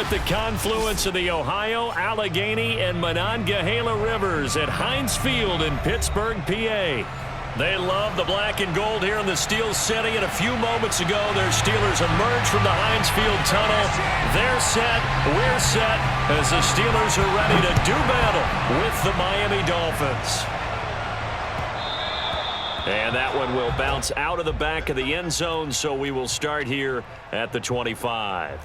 at the confluence of the Ohio, Allegheny, and Monongahela Rivers at Heinz Field in Pittsburgh, PA. They love the black and gold here in the Steel City, and a few moments ago, their Steelers emerged from the Heinz Field tunnel. They're set, we're set, as the Steelers are ready to do battle with the Miami Dolphins. And that one will bounce out of the back of the end zone, so we will start here at the 25.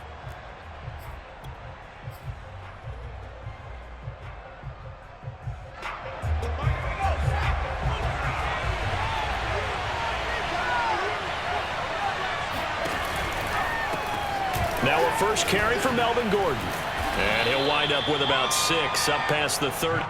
Now a first carry for Melvin Gordon. And he'll wind up with about 6 up past the 30.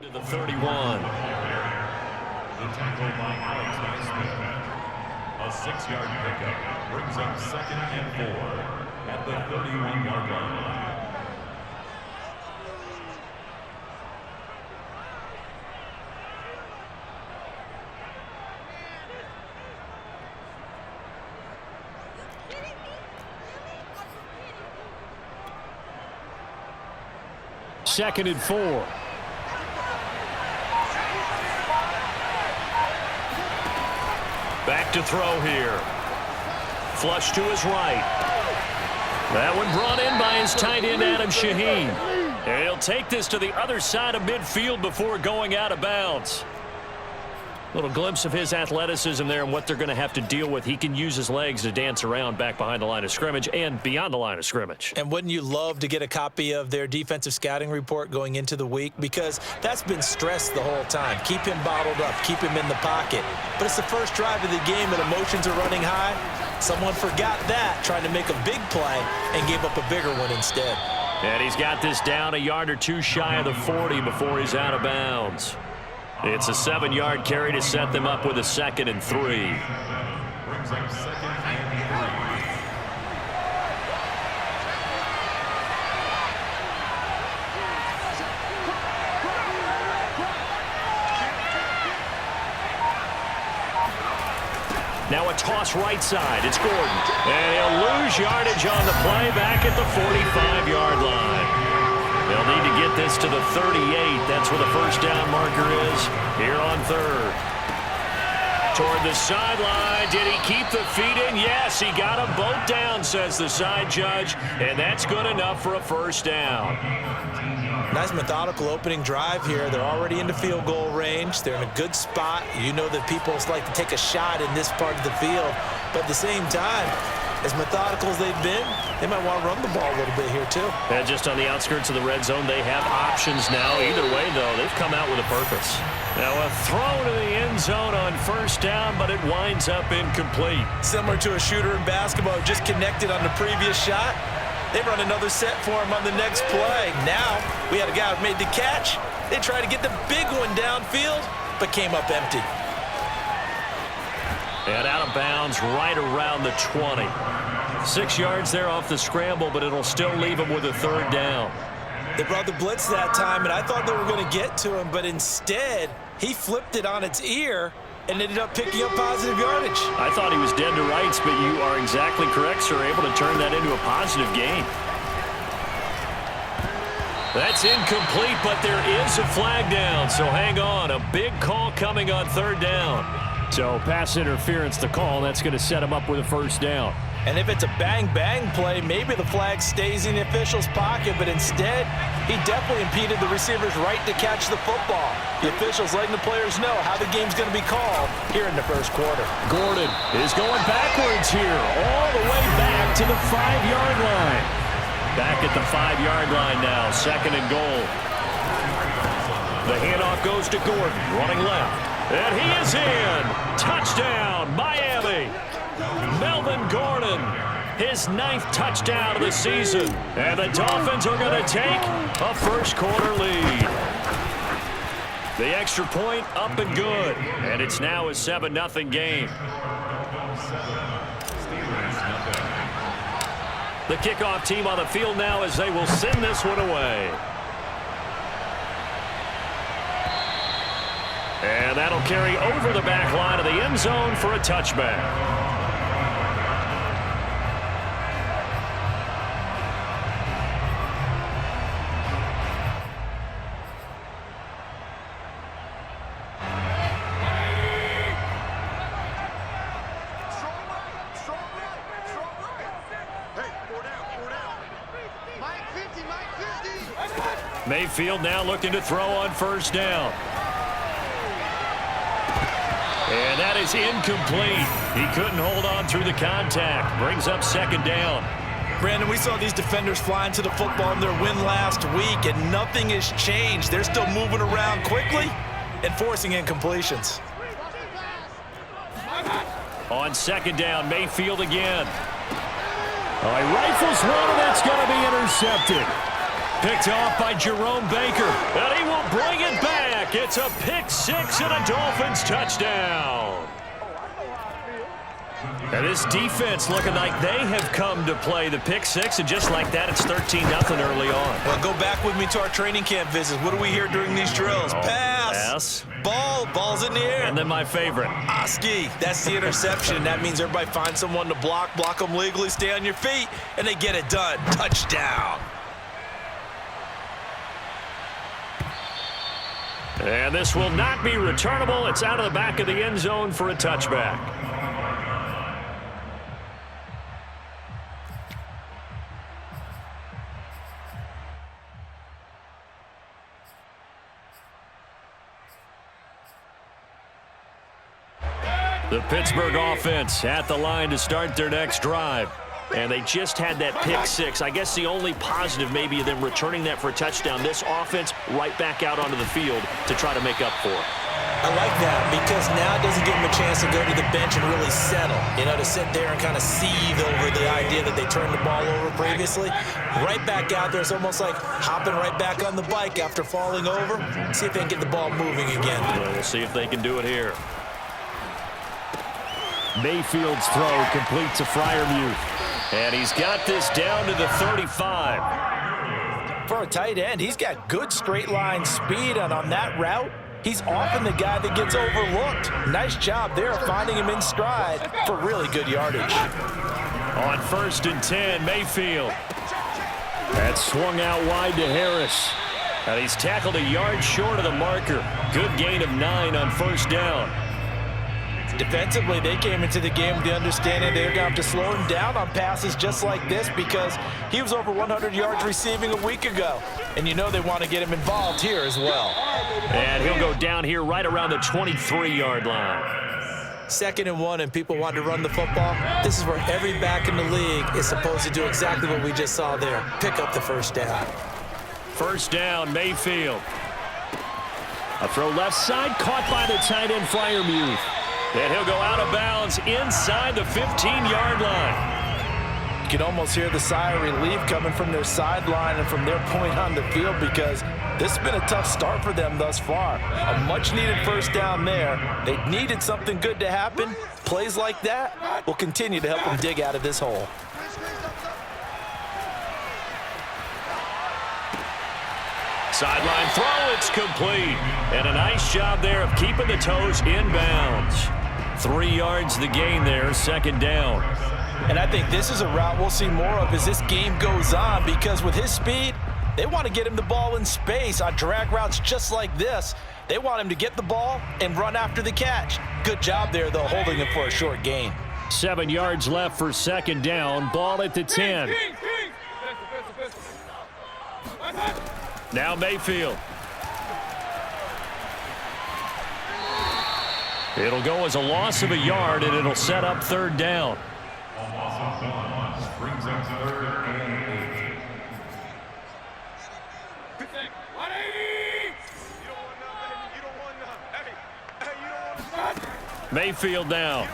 To the 31. The tackle by Alex Smith. A 6-yard pickup brings up 2nd and 4 at the 31-yard line. Second and 4. Back to throw here. Flush to his right. That one brought in by his tight end, Adam Shaheen. And he'll take this to the other side of midfield before going out of bounds. Little glimpse of his athleticism there and what they're going to have to deal with. He can use his legs to dance around back behind the line of scrimmage and beyond the line of scrimmage. And wouldn't you love to get a copy of their defensive scouting report going into the week? Because that's been stressed the whole time. Keep him bottled up. Keep him in the pocket. But it's the first drive of the game and emotions are running high. Someone forgot that, trying to make a big play and gave up a bigger one instead. And he's got this down a yard or two shy of the 40 before he's out of bounds. It's a 7-yard carry to set them up with a 2nd and 3. Brings up 2nd and 3. Now a toss right side. It's Gordon. And he'll lose yardage on the play back at the 45-yard line. They'll need to get this to the 38. That's where the first down marker is here on 3rd. Toward the sideline. Did he keep the feet in? Yes, he got them both down, says the side judge. And that's good enough for a first down. Nice methodical opening drive here. They're already into field goal range. They're in a good spot. You know that people like to take a shot in this part of the field. But at the same time, as methodical as they've been, they might want to run the ball a little bit here too. And just on the outskirts of the red zone, they have options now. Either way, though, they've come out with a purpose. Now a throw to the end zone on first down, but it winds up incomplete. Similar to a shooter in basketball, just connected on the previous shot. They run another set for him on the next play. Now we had a guy who made the catch. They tried to get the big one downfield, but came up empty. And out of bounds right around the 20. 6 yards there off the scramble, but it'll still leave him with a 3rd down. They brought the blitz that time, and I thought they were going to get to him, but instead he flipped it on its ear and ended up picking up positive yardage. I thought he was dead to rights, but you are exactly correct, sir, able to turn that into a positive gain. That's incomplete, but there is a flag down, so hang on. A big call coming on 3rd down. So pass interference the call. That's going to set him up with a first down. And if it's a bang-bang play, maybe the flag stays in the official's pocket, but instead, he definitely impeded the receiver's right to catch the football. The officials letting the players know how the game's going to be called here in the first quarter. Gordon is going backwards here, all the way back to the 5-yard line. Back at the 5-yard line now, 2nd and goal. The handoff goes to Gordon, running left. And he is in. Touchdown, Miami. Melvin Gordon, his 9th touchdown of the season. And the Dolphins are going to take a first-quarter lead. The extra point up and good. And it's now a 7-0 game. The kickoff team on the field now as they will send this one away. And that'll carry over the back line of the end zone for a touchback. Mayfield now looking to throw on first down. And that is incomplete. He couldn't hold on through the contact. Brings up second down. Brandon, we saw these defenders flying to the football in their win last week, and nothing has changed. They're still moving around quickly and forcing incompletions. On second down, Mayfield again. Oh, he rifles one, and that's going to be intercepted. Picked off by Jerome Baker, and he will bring it back. It's a pick-6 and a Dolphins touchdown. And this defense looking like they have come to play the pick-6, and just like that, it's 13-0 early on. Well, go back with me to our training camp visits. What do we hear during these drills? Pass. Ball's in the air. And then my favorite. Oski, that's the interception. That means everybody finds someone to block them legally, stay on your feet, and they get it done. Touchdown. And this will not be returnable. It's out of the back of the end zone for a touchback. The Pittsburgh offense at the line to start their next drive. And they just had that pick-6. I guess the only positive maybe of them returning that for a touchdown. This offense right back out onto the field to try to make up for it. I like that because now it doesn't give them a chance to go to the bench and really settle. You know, to sit there and kind of seethe over the idea that they turned the ball over previously. Right back out there. It's almost like hopping right back on the bike after falling over. See if they can get the ball moving again. Well, we'll see if they can do it here. Mayfield's throw complete to Freiermuth. And he's got this down to the 35. For a tight end, he's got good straight line speed, and on that route, he's often the guy that gets overlooked. Nice job there finding him in stride for really good yardage. On 1st and 10, Mayfield. That's swung out wide to Harris. And he's tackled a yard short of the marker. Good gain of 9 on first down. Defensively, they came into the game with the understanding they're going to have to slow him down on passes just like this because he was over 100 yards receiving a week ago. And you know they want to get him involved here as well. And he'll go down here right around the 23-yard line. 2nd and 1, and people want to run the football. This is where every back in the league is supposed to do exactly what we just saw there. Pick up the first down. First down, Mayfield. A throw left side, caught by the tight end, Freiermuth. And he'll go out of bounds inside the 15-yard line. You can almost hear the sigh of relief coming from their sideline and from their point on the field because this has been a tough start for them thus far. A much-needed first down there. They needed something good to happen. Plays like that will continue to help them dig out of this hole. Sideline throw, it's complete. And a nice job there of keeping the toes in bounds. 3 yards the gain there, 2nd down. And I think this is a route we'll see more of as this game goes on because with his speed, they want to get him the ball in space on drag routes just like this. They want him to get the ball and run after the catch. Good job there, though, holding him for a short gain. 7 yards left for 2nd down. Ball at the 10. Now Mayfield. It'll go as a loss of a yard, and it'll set up 3rd down. Brings up 3rd and 8. Mayfield now.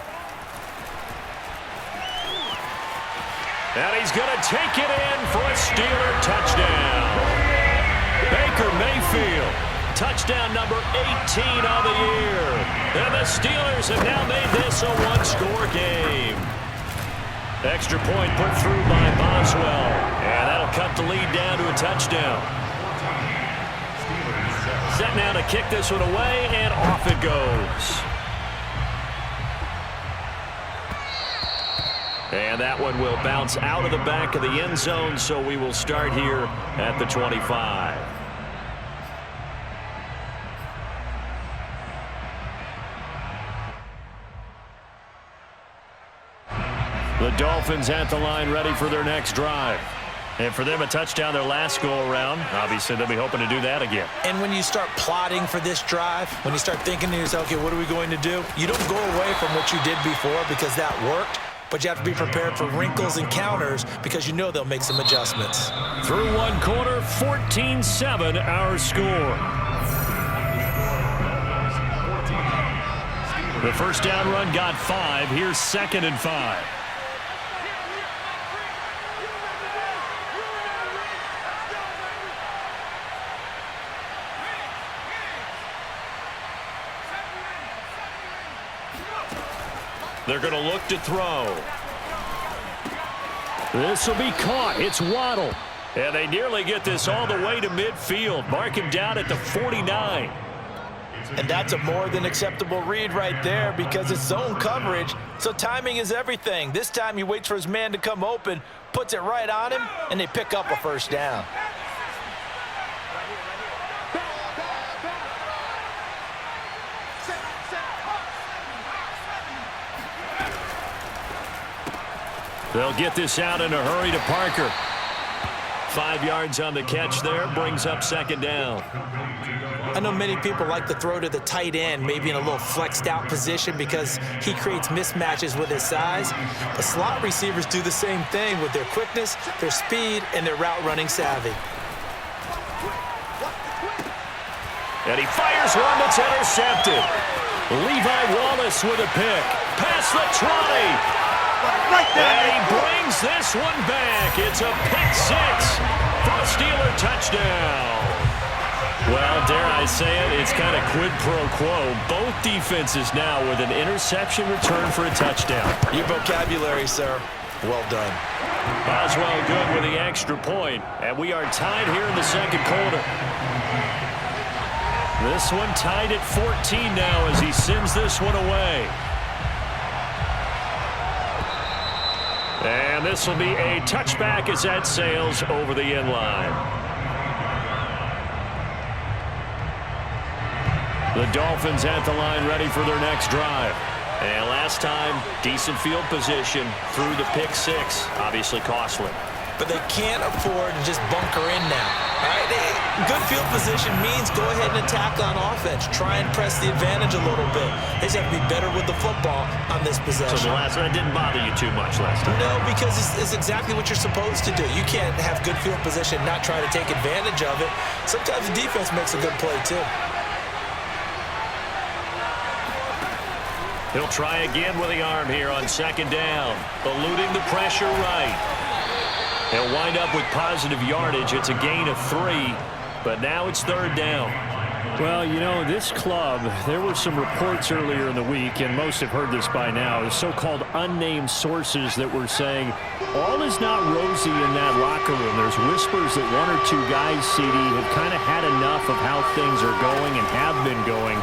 And he's going to take it in for a Steeler touchdown. Baker Mayfield, touchdown number 18 on the year. And the Steelers have now made this a one-score game. Extra point put through by Boswell. And that'll cut the lead down to a touchdown. Set now to kick this one away, and off it goes. And that one will bounce out of the back of the end zone, so we will start here at the 25. The Dolphins at the line ready for their next drive. And for them, a touchdown their last go-around. Obviously, they'll be hoping to do that again. And when you start plotting for this drive, when you start thinking to yourself, okay, what are we going to do? You don't go away from what you did before because that worked. But you have to be prepared for wrinkles and counters because you know they'll make some adjustments. Through one quarter, 14-7 our score. The first down run got 5. Here's 2nd and 5. They're going to look to throw. This will be caught. It's Waddle. And they nearly get this all the way to midfield. Mark him down at the 49. And that's a more than acceptable read right there because it's zone coverage, so timing is everything. This time he waits for his man to come open, puts it right on him, and they pick up a first down. They'll get this out in a hurry to Parker. 5 yards on the catch there, brings up 2nd down. I know many people like to throw to the tight end, maybe in a little flexed out position because he creates mismatches with his size. But slot receivers do the same thing with their quickness, their speed, and their route running savvy. And he fires one that's intercepted. Levi Wallace with a pick. Past the 20. And he brings this one back. It's a pick 6 for a Steeler touchdown. Well, dare I say it, it's kind of quid pro quo. Both defenses now with an interception return for a touchdown. Your vocabulary, sir. Well done. Boswell good with the extra point. And we are tied here in the second quarter. This one tied at 14 now as he sends this one away. And this will be a touchback as that sails over the end line. The Dolphins at the line ready for their next drive. And last time, decent field position through the pick 6. Obviously costly. But they can't afford to just bunker in now. All right, good field position means go ahead and attack on offense. Try and press the advantage a little bit. They just have to be better with the football on this possession. So the last one didn't bother you too much last time? No, because it's exactly what you're supposed to do. You can't have good field position, not try to take advantage of it. Sometimes the defense makes a good play too. He'll try again with the arm here on 2nd down. Eluding the pressure right. He'll wind up with positive yardage. It's a gain of 3, but now it's 3rd down. Well, you know, this club, there were some reports earlier in the week, and most have heard this by now, the so-called unnamed sources that were saying all is not rosy in that locker room. There's whispers that 1 or 2 guys, CD, have kind of had enough of how things are going and have been going.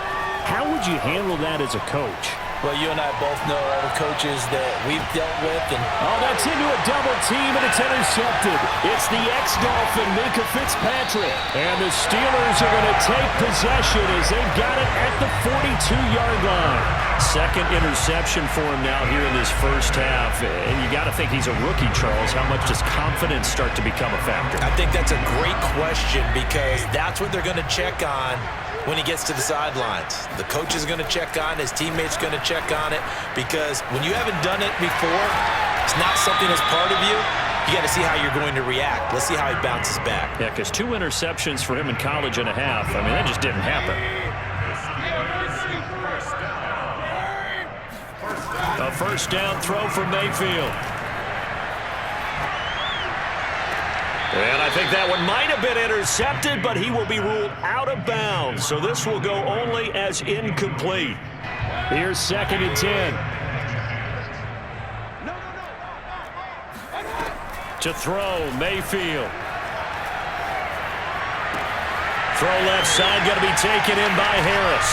How would you handle that as a coach? Well, you and I both know all the coaches that we've dealt with. And oh, that's into a double team, and it's intercepted. It's the ex-Dolphin, Minka Fitzpatrick. And the Steelers are going to take possession as they've got it at the 42-yard line. 2nd interception for him now here in this first half. And you got to think he's a rookie, Charles. How much does confidence start to become a factor? I think that's a great question because that's what they're going to check on when he gets to the sidelines. The coach is going to check on, his teammates going to check on it, because when you haven't done it before, it's not something that's part of you. You got to see how you're going to react. Let's see how he bounces back. Yeah, because 2 interceptions for him in college and a half. I mean, that just didn't happen. first down throw for Mayfield. And I think that one might have been intercepted, but he will be ruled out of bounds. So this will go only as incomplete. Here's 2nd and 10. To throw, Mayfield. Throw left side, going to be taken in by Harris.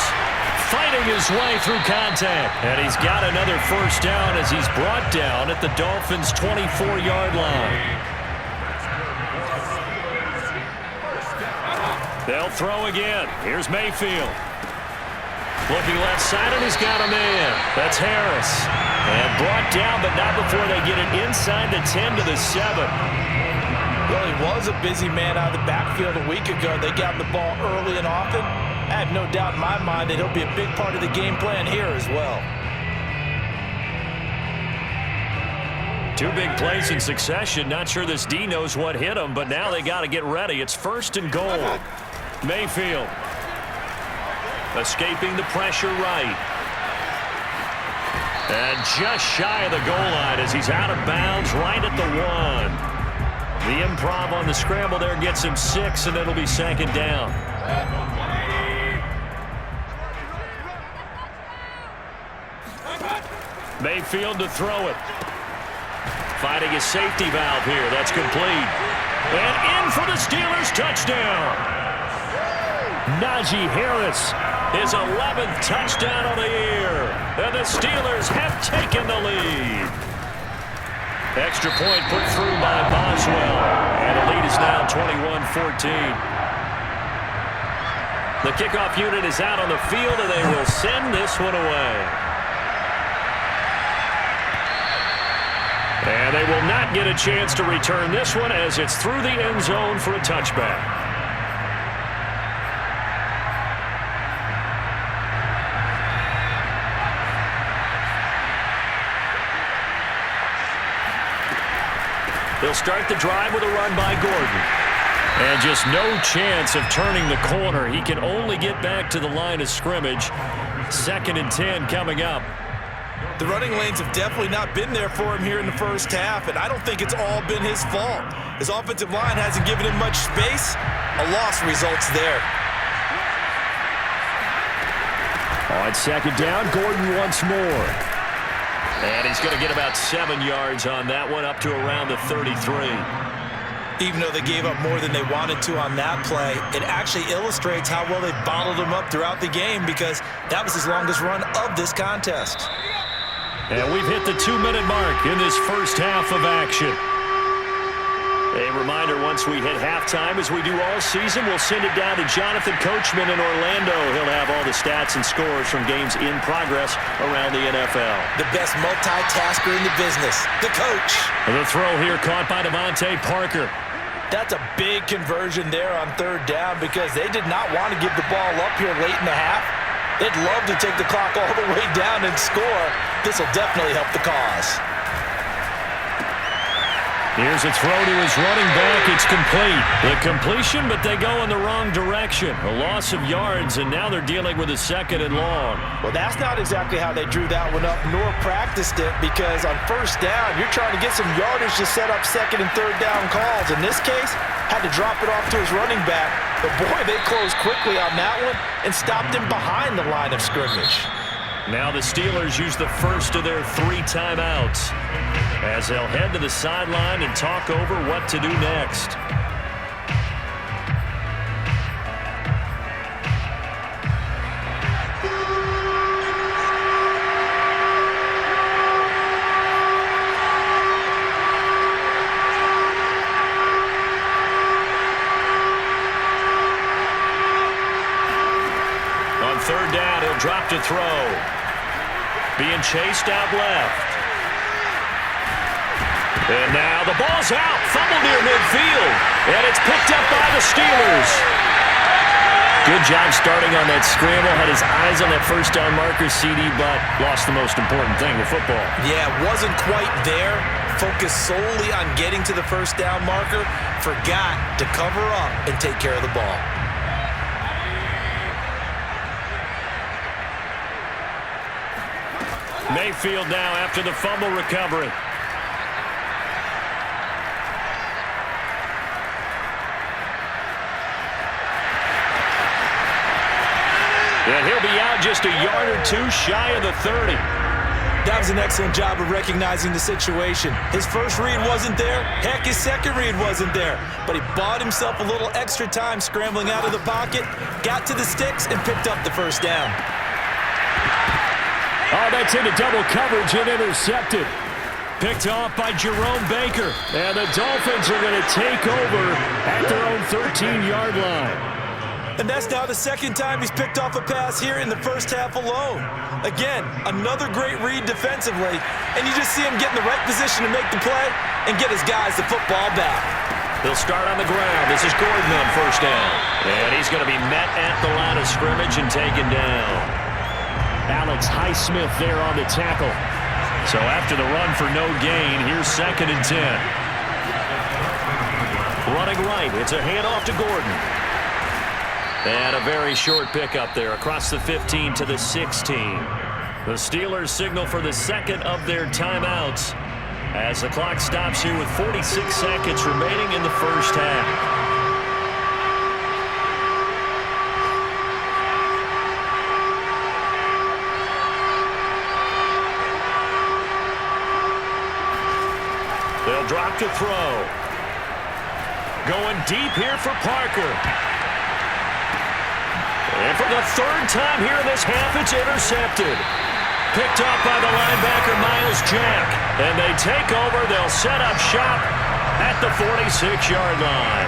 Fighting his way through contact. And he's got another first down as he's brought down at the Dolphins' 24-yard line. They'll throw again. Here's Mayfield. Looking left side, and he's got a man. That's Harris. And brought down, but not before they get it inside the 10 to the 7. Well, he was a busy man out of the backfield a week ago. They got him the ball early and often. I have no doubt in my mind that he'll be a big part of the game plan here as well. 2 big plays in succession. Not sure this D knows what hit him, but now they got to get ready. It's 1st and goal. Mayfield escaping the pressure right. And just shy of the goal line as he's out of bounds right at the 1. The improv on the scramble there gets him 6, and it'll be 2nd down. Mayfield to throw it. Fighting a safety valve here. That's complete. And in for the Steelers' touchdown. Najee Harris. His 11th touchdown of the year. And the Steelers have taken the lead. Extra point put through by Boswell. And the lead is now 21-14. The kickoff unit is out on the field, and they will send this one away. And they will not get a chance to return this one as it's through the end zone for a touchback. They'll start the drive with a run by Gordon. And just no chance of turning the corner. He can only get back to the line of scrimmage. 2nd and 10 coming up. The running lanes have definitely not been there for him here in the first half, and I don't think it's all been his fault. His offensive line hasn't given him much space. A loss results there. On 2nd down, Gordon once more. And he's going to get about 7 yards on that one, up to around the 33. Even though they gave up more than they wanted to on that play, it actually illustrates how well they bottled him up throughout the game, because that was his longest run of this contest. And we've hit the 2-minute mark in this first half of action. A reminder, once we hit halftime, as we do all season, we'll send it down to Jonathan Coachman in Orlando. He'll have all the stats and scores from games in progress around the NFL. The best multitasker in the business, the coach. The throw here caught by Devontae Parker. That's a big conversion there on 3rd down, because they did not want to give the ball up here late in the half. They'd love to take the clock all the way down and score. This will definitely help the cause. Here's a throw to his running back. It's complete. The completion, but they go in the wrong direction. A loss of yards, and now they're dealing with a 2nd and long. Well, that's not exactly how they drew that one up, nor practiced it, because on 1st down, you're trying to get some yardage to set up 2nd and 3rd down calls. In this case, had to drop it off to his running back. But boy, they closed quickly on that one and stopped him behind the line of scrimmage. Now the Steelers use the first of their 3 timeouts as they'll head to the sideline and talk over what to do next. On 3rd down, he'll drop to throw. Being chased out left. And now the ball's out. Fumble near midfield. And it's picked up by the Steelers. Good job starting on that scramble. Had his eyes on that first down marker, CD, but lost the most important thing with football. Yeah, wasn't quite there. Focused solely on getting to the first down marker. Forgot to cover up and take care of the ball. Mayfield now after the fumble recovery. And he'll be out just a yard or two shy of the 30. That was an excellent job of recognizing the situation. His first read wasn't there. Heck, his second read wasn't there. But he bought himself a little extra time scrambling out of the pocket, got to the sticks, and picked up the first down. Oh, that's into double coverage and intercepted. Picked off by Jerome Baker. And the Dolphins are going to take over at their own 13-yard line. And that's now the second time he's picked off a pass here in the first half alone. Again, another great read defensively, and you just see him get in the right position to make the play and get his guys the football back. They'll start on the ground. This is Gordon on first down. And he's going to be met at the line of scrimmage and taken down. Alex Highsmith there on the tackle. So after the run for no gain, here's 2nd and 10. Running right, it's a handoff to Gordon. And a very short pickup there across the 15 to the 16. The Steelers signal for the second of their timeouts as the clock stops here with 46 seconds remaining in the first half. They'll drop to throw. Going deep here for Parker. And for the third time here in this half, it's intercepted. Picked up by the linebacker, Miles Jack. And they take over. They'll set up shop at the 46-yard line.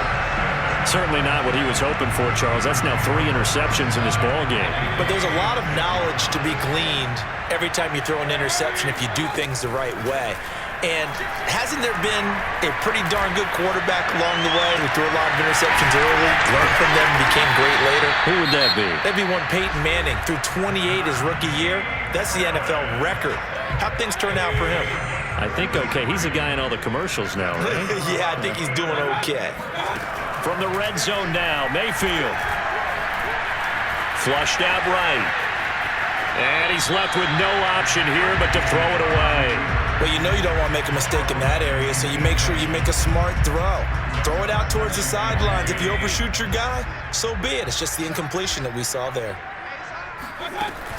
Certainly not what he was hoping for, Charles. That's now 3 interceptions in this ball game. But there's a lot of knowledge to be gleaned every time you throw an interception if you do things the right way. And hasn't there been a pretty darn good quarterback along the way who threw a lot of interceptions early, learned from them, and became great later? Who would that be? That'd be one Peyton Manning. Threw 28 his rookie year. That's the NFL record. How'd things turn out for him? I think okay. He's a guy in all the commercials now, right? Yeah, I think he's doing okay. From the red zone now, Mayfield. Flushed out right. And he's left with no option here but to throw it away. Well, you know you don't want to make a mistake in that area, so you make sure you make a smart throw. Throw it out towards the sidelines. If you overshoot your guy, so be it. It's just the incompletion that we saw there.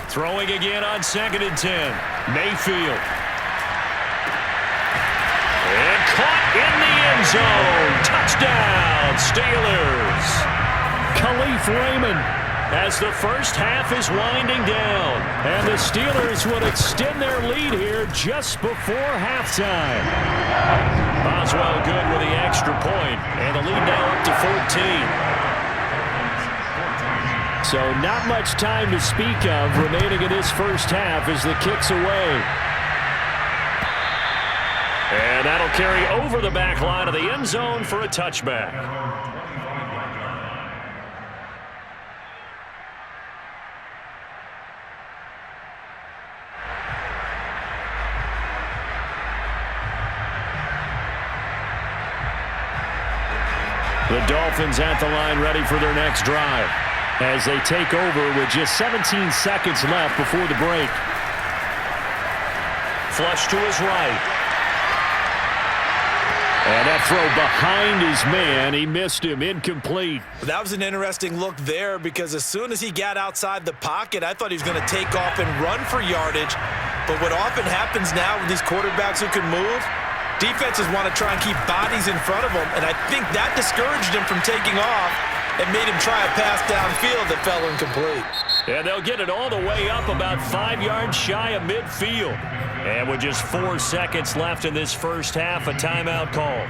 Throwing again on 2nd and 10. Mayfield. And caught in the end zone. Touchdown, Steelers. Khalif Raymond. As the first half is winding down. And the Steelers would extend their lead here just before halftime. Boswell good with the extra point. And the lead now up to 14. So not much time to speak of remaining in this first half as the kick's away. And that'll carry over the back line of the end zone for a touchback. The Dolphins at the line ready for their next drive as they take over with just 17 seconds left before the break. Flush to his right. And that throw behind his man, he missed him, incomplete. That was an interesting look there because as soon as he got outside the pocket, I thought he was going to take off and run for yardage. But what often happens now with these quarterbacks who can move, defenses want to try and keep bodies in front of them, and I think that discouraged him from taking off and made him try a pass downfield that fell incomplete. And they'll get it all the way up about 5 yards shy of midfield. And with just 4 seconds left in this first half, a timeout call.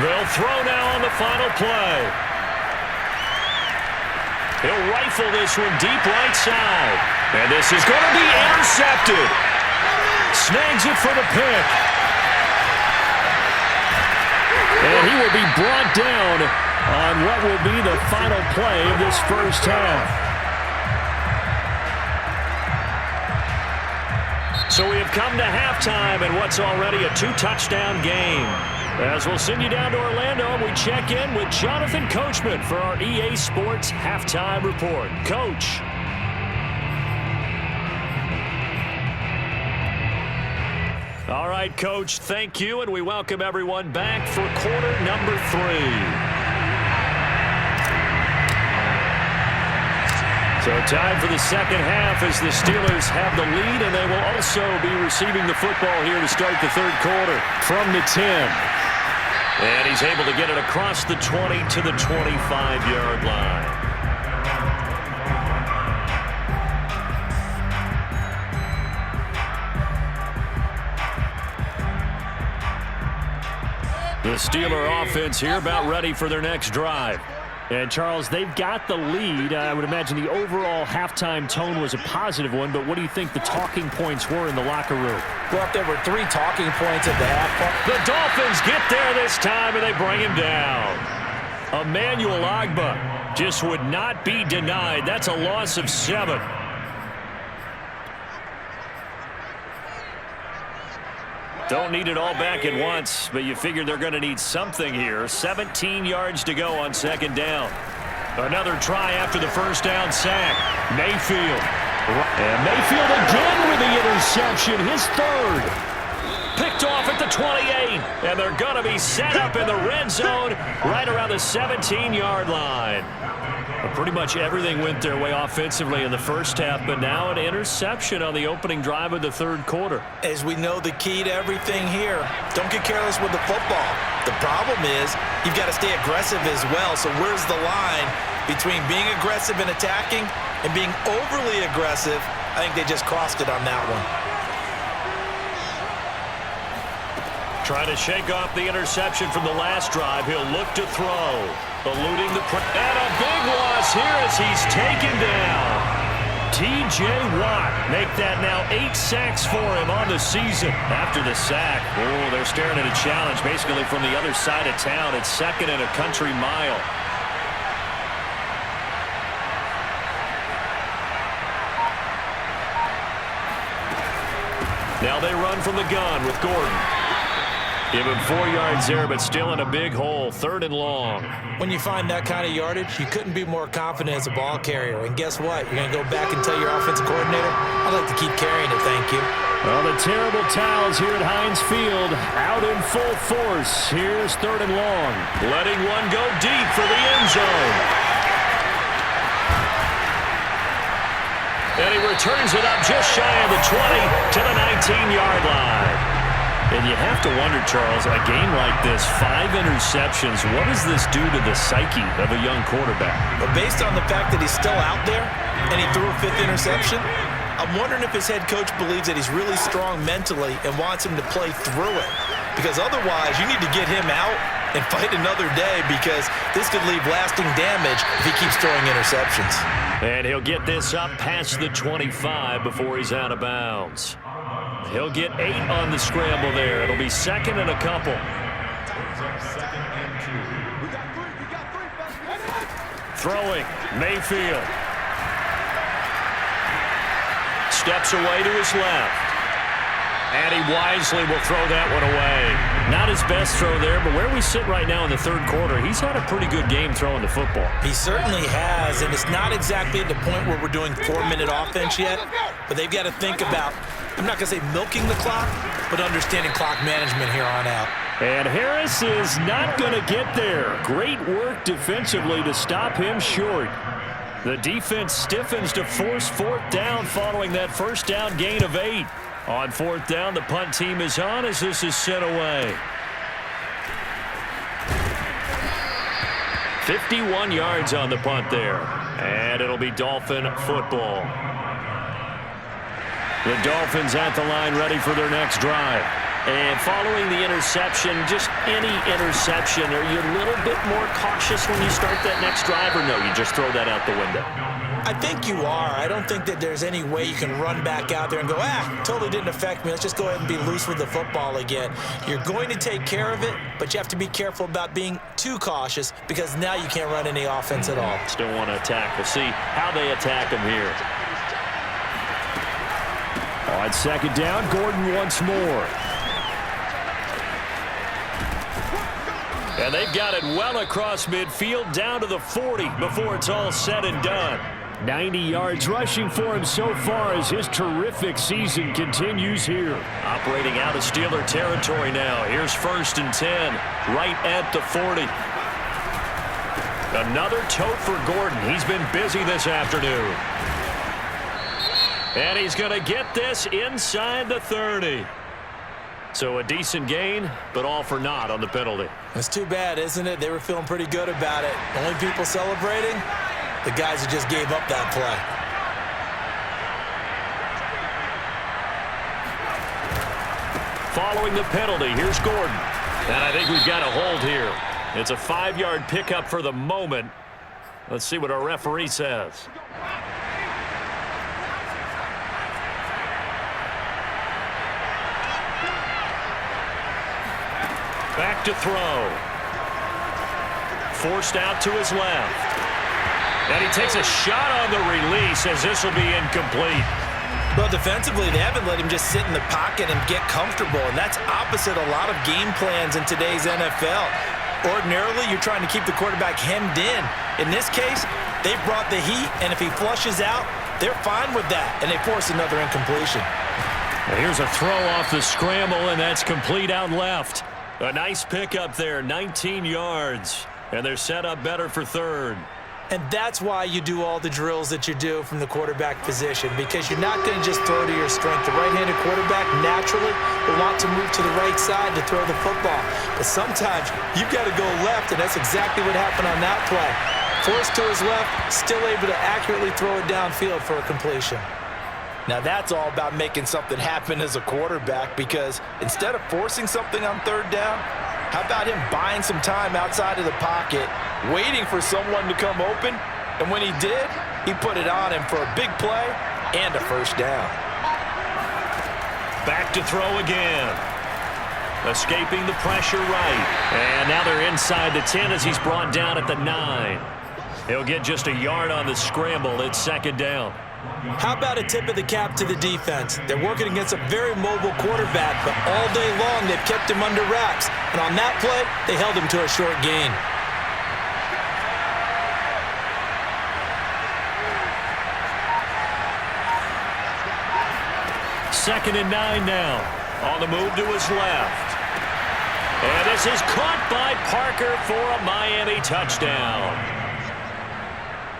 They'll throw now on the final play. He'll rifle this one deep right side. And this is going to be intercepted. Snags it for the pick. And he will be brought down on what will be the final play of this first half. So we have come to halftime in what's already a 2-touchdown game. As we'll send you down to Orlando, we check in with Jonathan Coachman for our EA Sports Halftime Report. Coach. All right, Coach, thank you, and we welcome everyone back for quarter number 3. So time for the second half as the Steelers have the lead, and they will also be receiving the football here to start the third quarter from the 10. And he's able to get it across the 20 to the 25-yard line. The Steeler offense here about ready for their next drive. And, Charles, they've got the lead. I would imagine the overall halftime tone was a positive one, but what do you think the talking points were in the locker room? Well, there were 3 talking points at the half. The Dolphins get there this time, and they bring him down. Emmanuel Ogbah just would not be denied. That's a loss of 7. Don't need it all back at once, but you figure they're going to need something here. 17 yards to go on second down. Another try after the first down sack. Mayfield. And Mayfield again with the interception, his third. Picked off at the 28, and they're going to be set up in the red zone right around the 17-yard line. Pretty much everything went their way offensively in the first half, but now an interception on the opening drive of the third quarter. As we know, the key to everything here, don't get careless with the football. The problem is you've got to stay aggressive as well. So where's the line between being aggressive and attacking and being overly aggressive? I think they just crossed it on that one. Trying to shake off the interception from the last drive. He'll look to throw. Eluding the and a big loss here as he's taken down. T.J. Watt make that now 8 sacks for him on the season. After the sack, oh, they're staring at a challenge basically from the other side of town. It's second and a country mile. Now they run from the gun with Gordon. Give him 4 yards there, but still in a big hole, 3rd and long. When you find that kind of yardage, you couldn't be more confident as a ball carrier. And guess what? You're going to go back and tell your offensive coordinator, I'd like to keep carrying it, thank you. Well, the terrible towels here at Heinz Field out in full force. Here's 3rd and long. Letting one go deep for the end zone. And he returns it up just shy of the 20 to the 19-yard line. And you have to wonder, Charles, a game like this, 5 interceptions, what does this do to the psyche of a young quarterback? But based on the fact that he's still out there and he threw a 5th interception, I'm wondering if his head coach believes that he's really strong mentally and wants him to play through it. Because otherwise, you need to get him out and fight another day because this could leave lasting damage if he keeps throwing interceptions. And he'll get this up past the 25 before he's out of bounds. He'll get 8 on the scramble there. It'll be 2nd and a couple. Throwing, Mayfield. Steps away to his left. And he wisely will throw that one away. Not his best throw there, but where we sit right now in the third quarter, he's had a pretty good game throwing the football. He certainly has, and it's not exactly at the point where we're doing 4-minute offense yet, but they've got to think about, I'm not going to say milking the clock, but understanding clock management here on out. And Harris is not going to get there. Great work defensively to stop him short. The defense stiffens to force 4th down following that first down gain of 8. On 4th down, the punt team is on as this is sent away. 51 yards on the punt there. And it'll be Dolphin football. The Dolphins at the line ready for their next drive. And following the interception, just any interception, are you a little bit more cautious when you start that next drive, or no, you just throw that out the window? I think you are. I don't think that there's any way you can run back out there and go, totally didn't affect me. Let's just go ahead and be loose with the football again. You're going to take care of it, but you have to be careful about being too cautious because now you can't run any offense at all. Still want to attack. We'll see how they attack him here. On 2nd down, Gordon once more. And they've got it well across midfield down to the 40 before it's all said and done. 90 yards rushing for him so far as his terrific season continues here. Operating out of Steeler territory now. Here's 1st and 10, right at the 40. Another tote for Gordon. He's been busy this afternoon. And he's going to get this inside the 30. So a decent gain, but all for naught on the penalty. It's too bad, isn't it? They were feeling pretty good about it. Only people celebrating, the guys who just gave up that play. Following the penalty, here's Gordon. And I think we've got a hold here. It's a 5-yard pickup for the moment. Let's see what our referee says. Back to throw. Forced out to his left. And he takes a shot on the release as this will be incomplete. Well, defensively, they haven't let him just sit in the pocket and get comfortable, and that's opposite a lot of game plans in today's NFL. Ordinarily, you're trying to keep the quarterback hemmed in. In this case, they've brought the heat, and if he flushes out, they're fine with that, and they force another incompletion. Well, here's a throw off the scramble, and that's complete out left. A nice pickup there, 19 yards, and they're set up better for 3rd. And that's why you do all the drills that you do from the quarterback position, because you're not going to just throw to your strength. The right-handed quarterback naturally will want to move to the right side to throw the football. But sometimes you've got to go left, and that's exactly what happened on that play. Forced to his left, still able to accurately throw it downfield for a completion. Now that's all about making something happen as a quarterback, because instead of forcing something on 3rd down, how about him buying some time outside of the pocket, waiting for someone to come open, and when he did, he put it on him for a big play and a 1st down. Back to throw again. Escaping the pressure right. And now they're inside the 10 as he's brought down at the 9. He'll get just a yard on the scramble. It's 2nd down. How about a tip of the cap to the defense? They're working against a very mobile quarterback, but all day long they've kept him under wraps. And on that play, they held him to a short gain. Second and 9 now. On the move to his left. And this is caught by Parker for a Miami touchdown.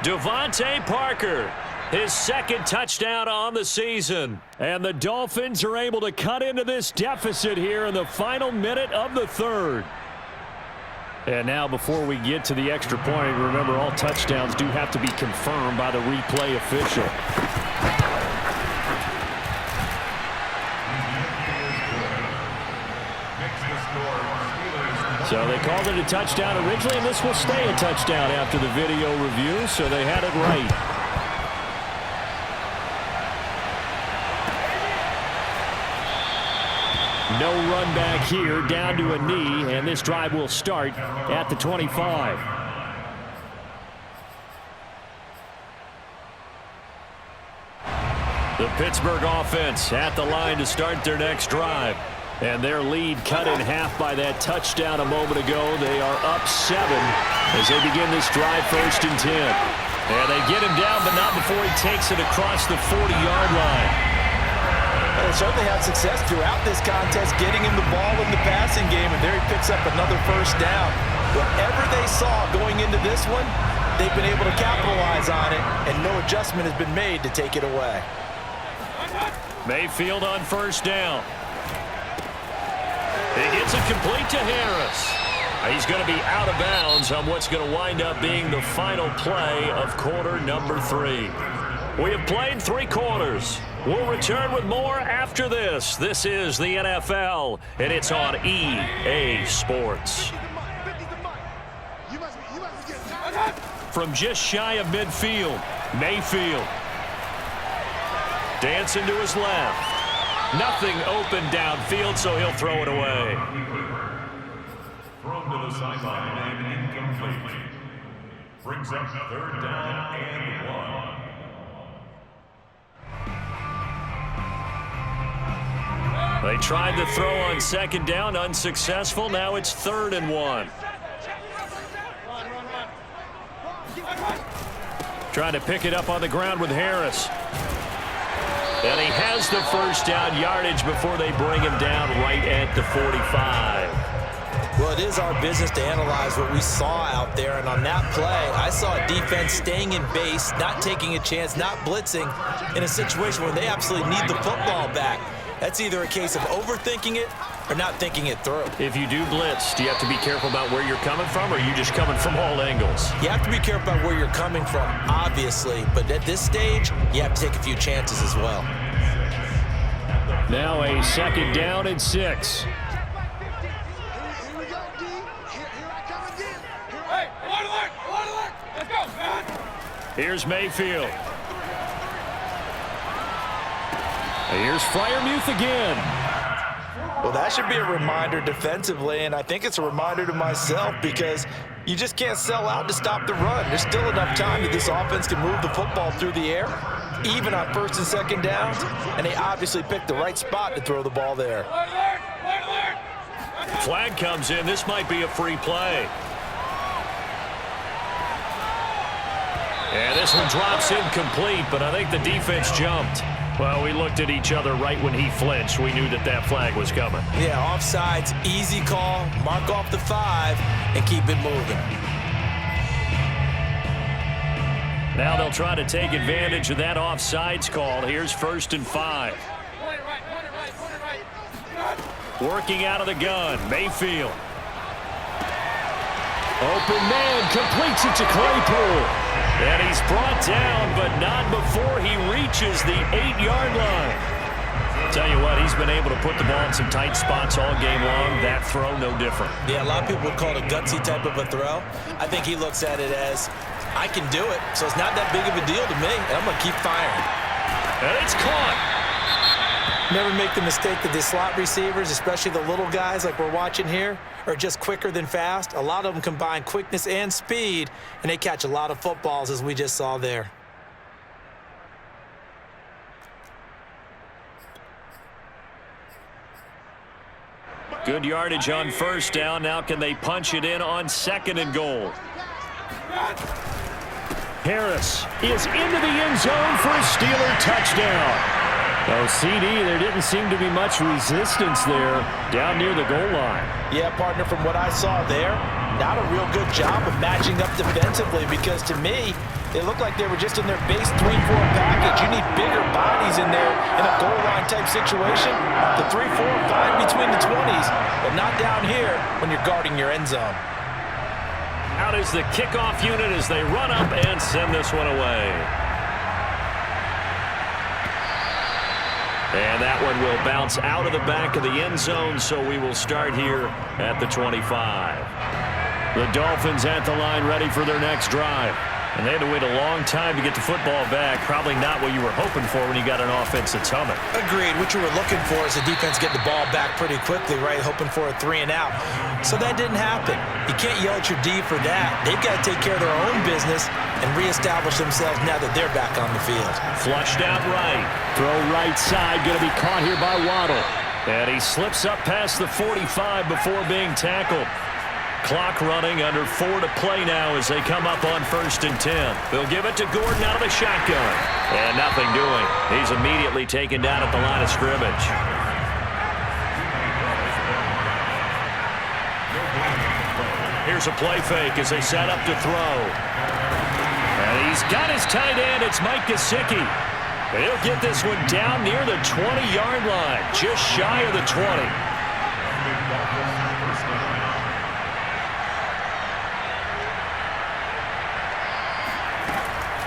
Devontae Parker, his 2nd touchdown on the season. And the Dolphins are able to cut into this deficit here in the final minute of the 3rd. And now before we get to the extra point, remember all touchdowns do have to be confirmed by the replay official. So they called it a touchdown originally, and this will stay a touchdown after the video review, so they had it right. No run back here, down to a knee, and this drive will start at the 25. The Pittsburgh offense at the line to start their next drive. And their lead cut in half by that touchdown a moment ago. They are up 7 as they begin this drive 1st and 10. And they get him down, but not before he takes it across the 40-yard line. Well, they certainly had success throughout this contest, getting him the ball in the passing game, and there he picks up another 1st down. Whatever they saw going into this one, they've been able to capitalize on it, and no adjustment has been made to take it away. Mayfield on 1st down. He gets it complete to Harris. He's going to be out of bounds on what's going to wind up being the final play of quarter number 3. We have played 3 quarters. We'll return with more after this. This is the NFL, and it's on EA Sports. From just shy of midfield, Mayfield. Dancing to his left. Nothing open downfield, so he'll throw it away. Thrown to the sideline and incomplete. Brings up 3rd down and 1. They tried to throw on 2nd down, unsuccessful. Now it's 3rd and 1. Trying to pick it up on the ground with Harris. And he has the first down yardage before they bring him down right at the 45. Well, it is our business to analyze what we saw out there, and on that play, I saw a defense staying in base, not taking a chance, not blitzing in a situation where they absolutely need the football back. That's either a case of overthinking it or not thinking it through. If you do blitz, do you have to be careful about where you're coming from, or are you just coming from all angles? You have to be careful about where you're coming from, obviously, but at this stage, you have to take a few chances as well. Now a second down and 6. Here's Mayfield. Here's Freiermuth again. Well, that should be a reminder defensively, and I think it's a reminder to myself because you just can't sell out to stop the run. There's still enough time that this offense can move the football through the air, even on first and second downs, and they obviously picked the right spot to throw the ball there. Flag comes in. This might be a free play. And this one drops incomplete, but I think the defense jumped. Well, we looked at each other right when he flinched. We knew that that flag was coming. Yeah, offsides, easy call, mark off the 5, and keep it moving. Now they'll try to take advantage of that offsides call. Here's 1st and 5. Working out of the gun, Mayfield. Open man, completes it to Claypool. And he's brought down, but not before he reaches the 8-yard line. Tell you what, he's been able to put the ball in some tight spots all game long. That throw, no different. Yeah, a lot of people would call it a gutsy type of a throw. I think he looks at it as, I can do it, so it's not that big of a deal to me, and I'm going to keep firing. And it's caught. Never make the mistake that the slot receivers, especially the little guys like we're watching here, are just quicker than fast. A lot of them combine quickness and speed, and they catch a lot of footballs, as we just saw there. Good yardage on first down. Now can they punch it in on 2nd and goal? Harris is into the end zone for a Steeler touchdown. Oh, CD, there didn't seem to be much resistance there down near the goal line. Yeah, partner, from what I saw there, not a real good job of matching up defensively because to me, it looked like they were just in their base 3-4 package. You need bigger bodies in there in a goal line type situation. The 3-4 fine between the 20s, but not down here when you're guarding your end zone. Out is the kickoff unit as they run up and send this one away. And that one will bounce out of the back of the end zone, so we will start here at the 25. The Dolphins at the line ready for their next drive. And they had to wait a long time to get the football back. Probably not what you were hoping for when you got an offense that's humming. Agreed. What you were looking for is the defense get the ball back pretty quickly, right? Hoping for a 3 and out. So that didn't happen. You can't yell at your D for that. They've got to take care of their own business and reestablish themselves now that they're back on the field. Flushed out right. Throw right side. Going to be caught here by Waddle. And he slips up past the 45 before being tackled. Clock running, under 4 to play now as they come up on 1st and 10. They'll give it to Gordon out of the shotgun. And nothing doing. He's immediately taken down at the line of scrimmage. Here's a play fake as they set up to throw. And he's got his tight end. It's Mike Gesicki. He'll get this one down near the 20-yard line, just shy of the 20.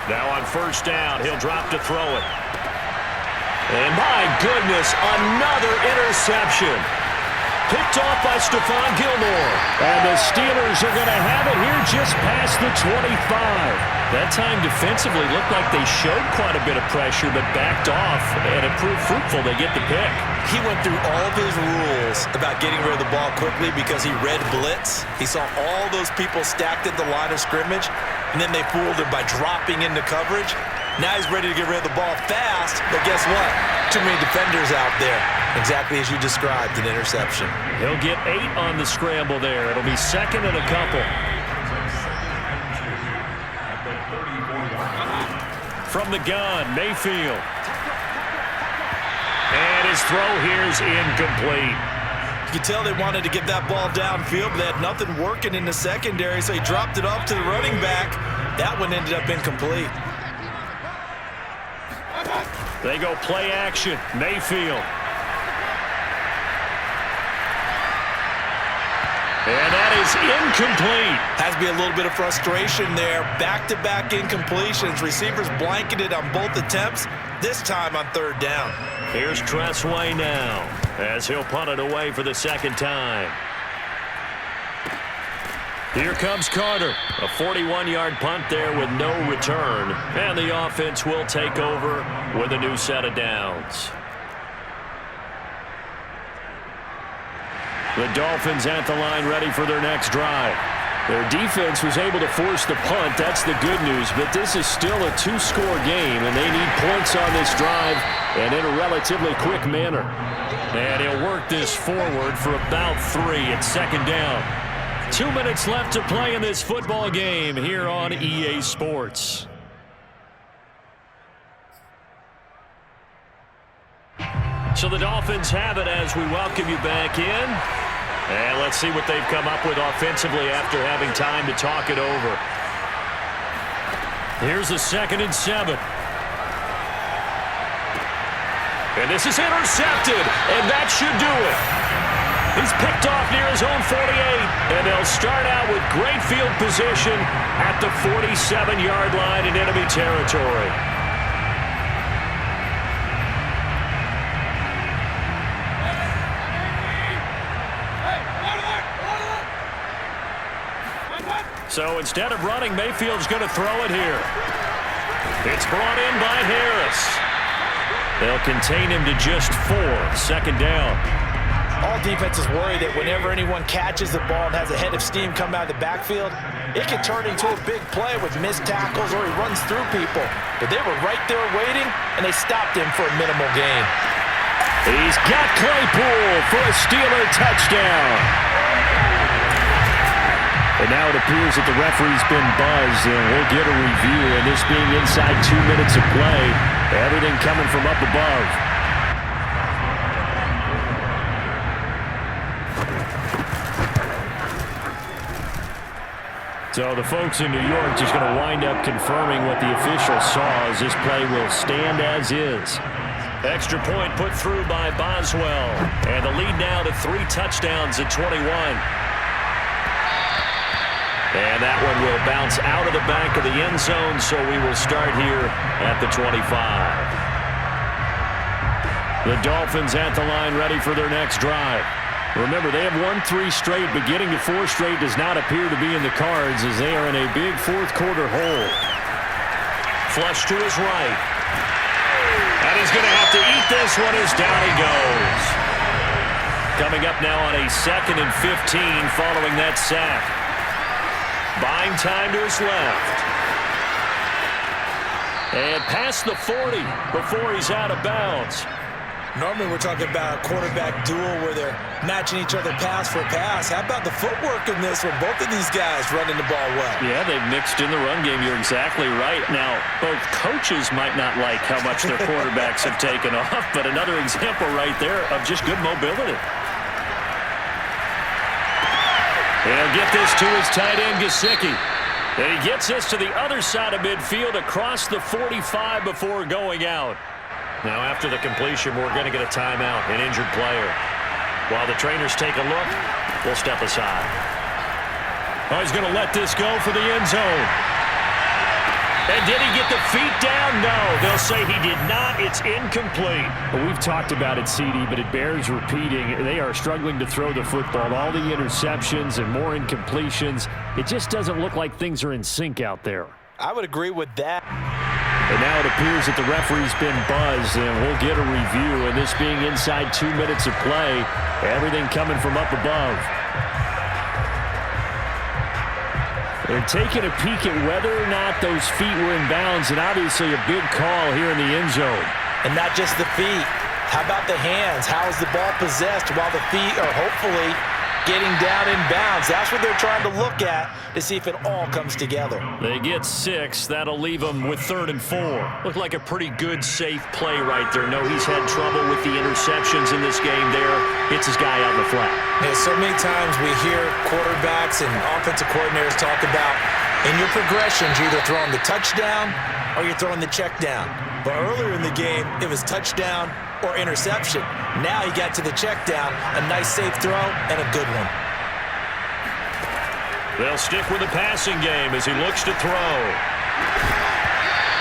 Now on 1st down, he'll drop to throw it. And my goodness, another interception. Picked off by Stephon Gilmore. And the Steelers are going to have it here just past the 25. That time defensively looked like they showed quite a bit of pressure but backed off, and it proved fruitful. They get the pick. He went through all of his rules about getting rid of the ball quickly because he read blitz. He saw all those people stacked at the line of scrimmage, and then they fooled him by dropping into coverage. Now he's ready to get rid of the ball fast, but guess what? Too many defenders out there. Exactly as you described, an interception. He'll get 8 on the scramble there. It'll be 2nd and a couple. from the gun, Mayfield. And his throw here is incomplete. You could tell they wanted to get that ball downfield, but they had nothing working in the secondary, so he dropped it off to the running back. That one ended up incomplete. They go play action. Mayfield. And that is incomplete. Has to be a little bit of frustration there. Back-to-back incompletions. Receivers blanketed on both attempts, this time on third down. Here's Tressway now as he'll punt it away for the second time. Here comes Carter. A 41-yard punt there with no return. And the offense will take over with a new set of downs. The Dolphins at the line ready for their next drive. Their defense was able to force the punt. That's the good news. But this is still a two-score game, and they need points on this drive and in a relatively quick manner. And he'll work this forward for about 3 at second down. 2 minutes left to play in this football game here on EA Sports. So the Dolphins have it as we welcome you back in. And let's see what they've come up with offensively after having time to talk it over. Here's the 2nd and 7. And this is intercepted, and that should do it. He's picked off near his own 48, and they'll start out with great field position at the 47-yard line in enemy territory. So instead of running, Mayfield's going to throw it here. It's brought in by Harris. They'll contain him to just 4. Second down. All defenses worry that whenever anyone catches the ball and has a head of steam come out of the backfield, it can turn into a big play with missed tackles or he runs through people. But they were right there waiting, and they stopped him for a minimal gain. He's got Claypool for a Steeler touchdown. And now it appears that the referee's been buzzed, and we'll get a review. And this being inside 2 minutes of play, everything coming from up above. So the folks in New York just going to wind up confirming what the official saw as this play will stand as is. Extra point put through by Boswell. And the lead now to 3 touchdowns at 21. And that one will bounce out of the back of the end zone, so we will start here at the 25. The Dolphins at the line ready for their next drive. Remember, they have won 3 straight, but getting to 4 straight does not appear to be in the cards as they are in a big fourth-quarter hole. Flush to his right. And he's going to have to eat this one as down he goes. Coming up now on a 2nd and 15 following that sack. Buying time to his left. And past the 40 before he's out of bounds. Normally we're talking about a quarterback duel where they're matching each other pass for pass. How about the footwork in this one? Both of these guys running the ball well. Yeah, they've mixed in the run game. You're exactly right. Now, both coaches might not like how much their quarterbacks have taken off, but another example right there of just good mobility. He'll get this to his tight end, Gesicki. And he gets this to the other side of midfield across the 45 before going out. Now after the completion, we're going to get a timeout, an injured player. While the trainers take a look, we'll step aside. Oh, he's going to let this go for the end zone. And did he get the feet down? No, they'll say he did not. It's incomplete. Well, we've talked about it, CD, but it bears repeating. They are struggling to throw the football. All the interceptions and more incompletions. It just doesn't look like things are in sync out there. I would agree with that. And now it appears that the referee's been buzzed, and we'll get a review. And this being inside 2 minutes of play, everything coming from up above. They're taking a peek at whether or not those feet were in bounds, and obviously a big call here in the end zone. And not just the feet. How about the hands? How is the ball possessed while the feet are hopefully getting down in bounds. That's what they're trying to look at to see if it all comes together. They get 6. That'll leave them with 3rd and 4. Looked like a pretty good, safe play right there. No, he's had trouble with the interceptions in this game there. Hits his guy out in the flat. Yeah, so many times we hear quarterbacks and offensive coordinators talk about in your progressions, you're either throwing the touchdown or you're throwing the check down. But earlier in the game, it was touchdown or interception. Now he got to the check down, a nice safe throw and a good one. They'll stick with the passing game as he looks to throw.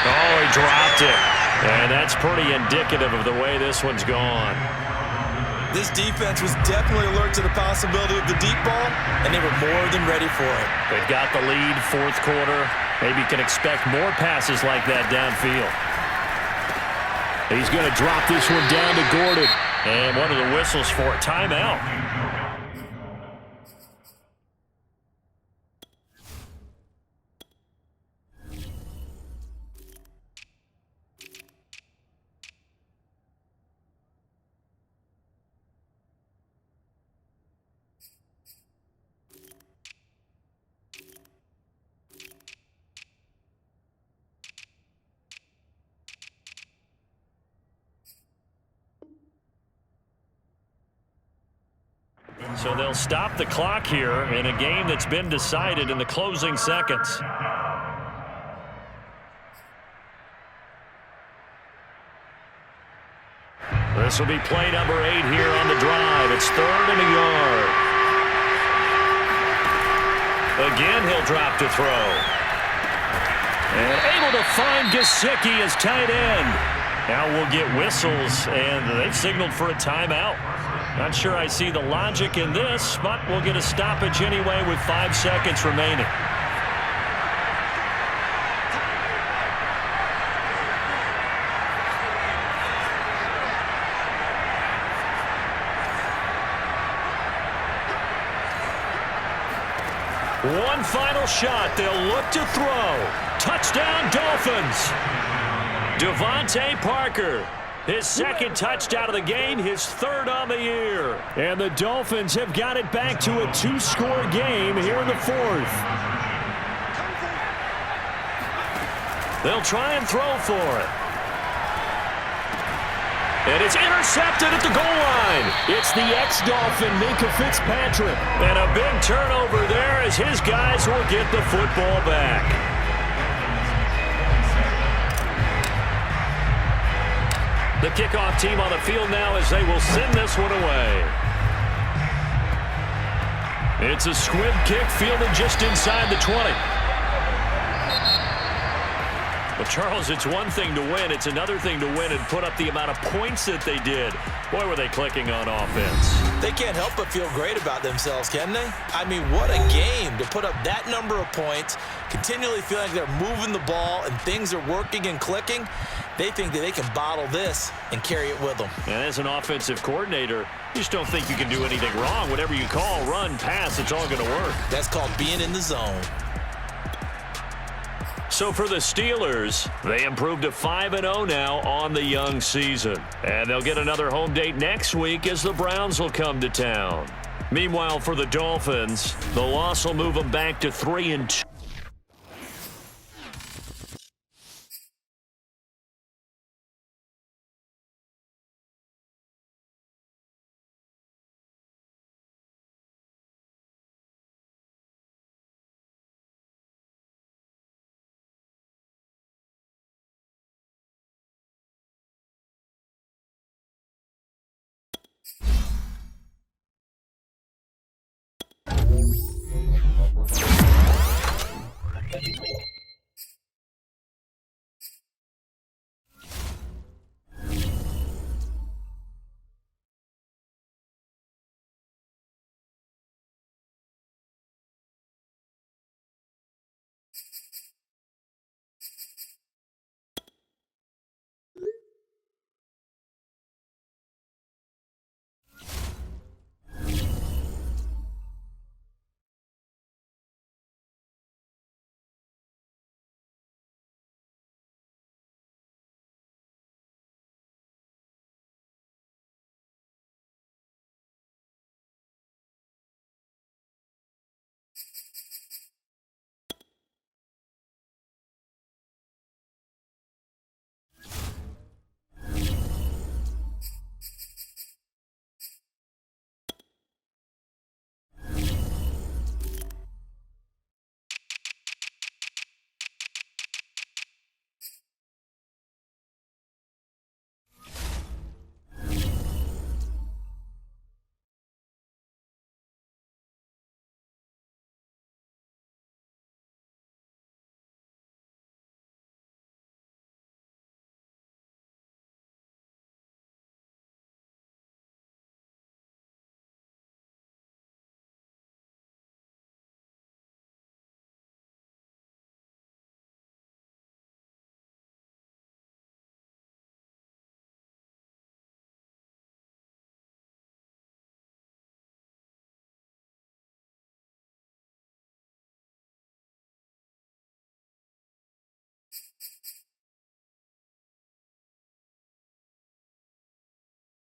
Oh, he dropped it. And that's pretty indicative of the way this one's gone. This defense was definitely alert to the possibility of the deep ball, and they were more than ready for it. They've got the lead, 4th quarter. Maybe you can expect more passes like that downfield. He's going to drop this one down to Gordon. And one of the whistles for a timeout. So they'll stop the clock here in a game that's been decided in the closing seconds. This will be play number 8 here on the drive. It's 3rd and a yard. Again, he'll drop to throw. And able to find Gesicki as tight end. Now we'll get whistles, and they've signaled for a timeout. Not sure I see the logic in this, but we'll get a stoppage anyway with 5 seconds remaining. One final shot. They'll look to throw. Touchdown, Dolphins. Devontae Parker. His 2nd touchdown of the game, his 3rd on the year. And the Dolphins have got it back to a 2-score game here in the 4th. They'll try and throw for it. And it's intercepted at the goal line. It's the ex-Dolphin, Minkah Fitzpatrick. And a big turnover there as his guys will get the football back. The kickoff team on the field now as they will send this one away. It's a squib kick fielded just inside the 20. Well, Charles, it's one thing to win. It's another thing to win and put up the amount of points that they did. Boy, were they clicking on offense. They can't help but feel great about themselves, can they? I mean, what a game to put up that number of points, continually feeling like they're moving the ball and things are working and clicking. They think that they can bottle this and carry it with them. And as an offensive coordinator, you just don't think you can do anything wrong. Whatever you call, run, pass, it's all going to work. That's called being in the zone. So for the Steelers, they improved to 5-0 now on the young season. And they'll get another home date next week as the Browns will come to town. Meanwhile, for the Dolphins, the loss will move them back to 3-2.